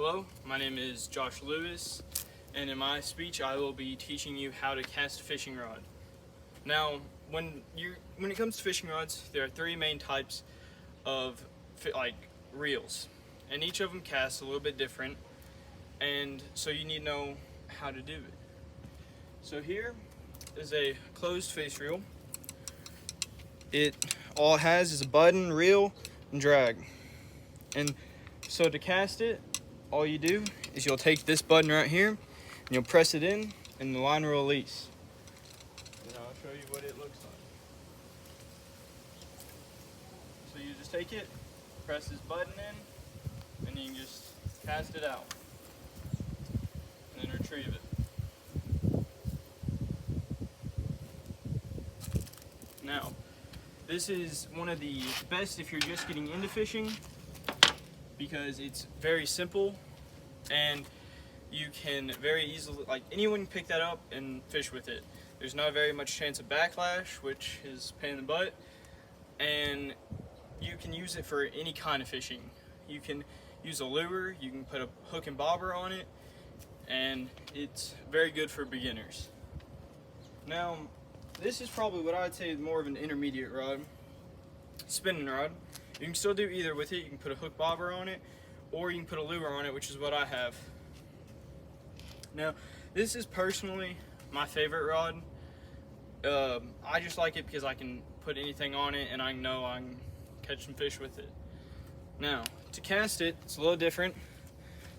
Hello, my name is Josh Lewis, and in my speech I will be teaching you how to cast a fishing rod. Now, when it comes to fishing rods, there are three main types of reels, and each of them casts a little bit different, and so you need to know how to do it. So here is a closed face reel. All it has is a button, reel, and drag. And so to cast it, all you do is you'll take this button right here and you'll press it in and the line will release. And I'll show you what it looks like. So you just take it, press this button in, and you can just cast it out. And then retrieve it. Now, this is one of the best if you're just getting into fishing, because it's very simple and you can very easily, anyone can pick that up and fish with it. There's not very much chance of backlash, which is a pain in the butt, and you can use it for any kind of fishing. You can use a lure, you can put a hook and bobber on it, and it's very good for beginners. Now, this is probably what I'd say is more of an intermediate rod, spinning rod. You can still do either with it. You can put a hook bobber on it, or you can put a lure on it, which is what I have. Now, this is personally my favorite rod. I just like it because I can put anything on it and I know I can catch some fish with it. Now, to cast it, it's a little different.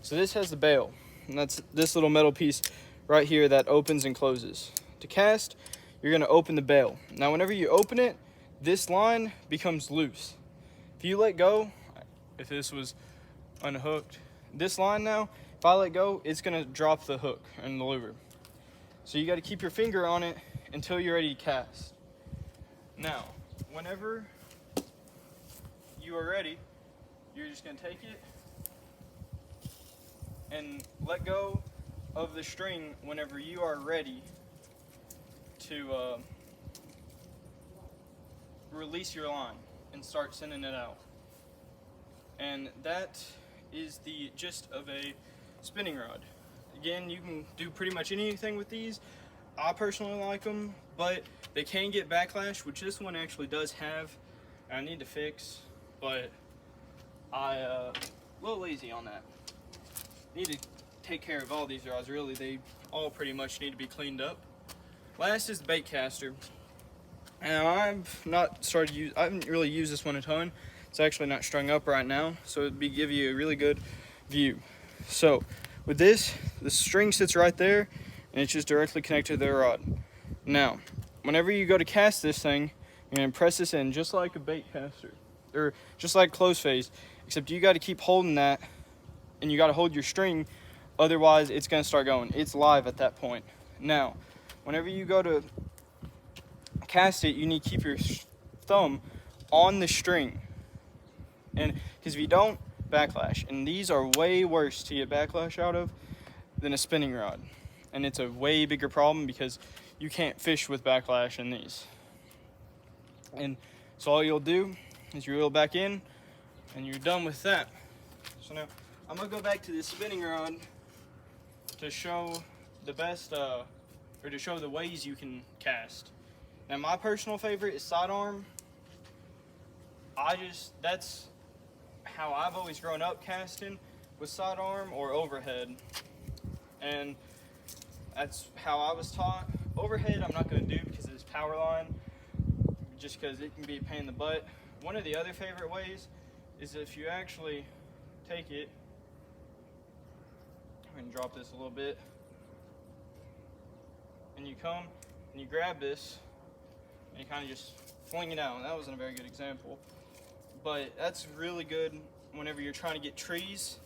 So this has the bail, and that's this little metal piece right here that opens and closes. To cast, you're gonna open the bail. Now, whenever you open it, this line becomes loose. If you let go, if this was unhooked, this line now, if I let go, it's gonna drop the hook and the lure. So you gotta keep your finger on it until you're ready to cast. Now, whenever you are ready, you're just gonna take it and let go of the string whenever you are ready to release your line and start sending it out. And that is the gist of a spinning rod. Again, you can do pretty much anything with these. I personally like them, but they can get backlash, which this one actually does have. I need to fix, but a little lazy on that. Need to take care of all these rods. Really, they all pretty much need to be cleaned up. Last is the bait caster. And I haven't really used this one a ton. It's actually not strung up right now, so it'd give you a really good view. So with this, the string sits right there, and it's just directly connected to the rod. Now, whenever you go to cast this thing, you're gonna press this in just like a bait caster, or just like closed face, except you got to keep holding that, and you got to hold your string, otherwise it's gonna start going. It's live at that point. Now, whenever you go to cast it, you need to keep your thumb on the string, and because if you don't, backlash. And these are way worse to get backlash out of than a spinning rod, and it's a way bigger problem because you can't fish with backlash in these. And so all you'll do is you reel back in and you're done with that. So now I'm gonna go back to this spinning rod to show the best or to show the ways you can cast. Now, my personal favorite is sidearm. That's how I've always grown up casting, with sidearm or overhead. And that's how I was taught. Overhead I'm not going to do because of this power line, just because it can be a pain in the butt. One of the other favorite ways is if you actually take it, I'm going to drop this a little bit, and you come and you grab this, and you kind of just fling it out. That wasn't a very good example, but that's really good whenever you're trying to get trees,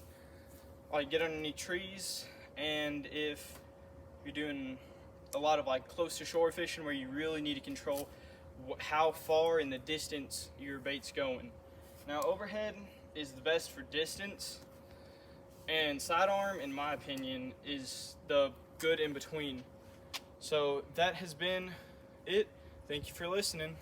get underneath trees, and if you're doing a lot of close to shore fishing where you really need to control how far in the distance your bait's going. Now, overhead is the best for distance, and sidearm, in my opinion, is the good in between. So that has been it. Thank you for listening.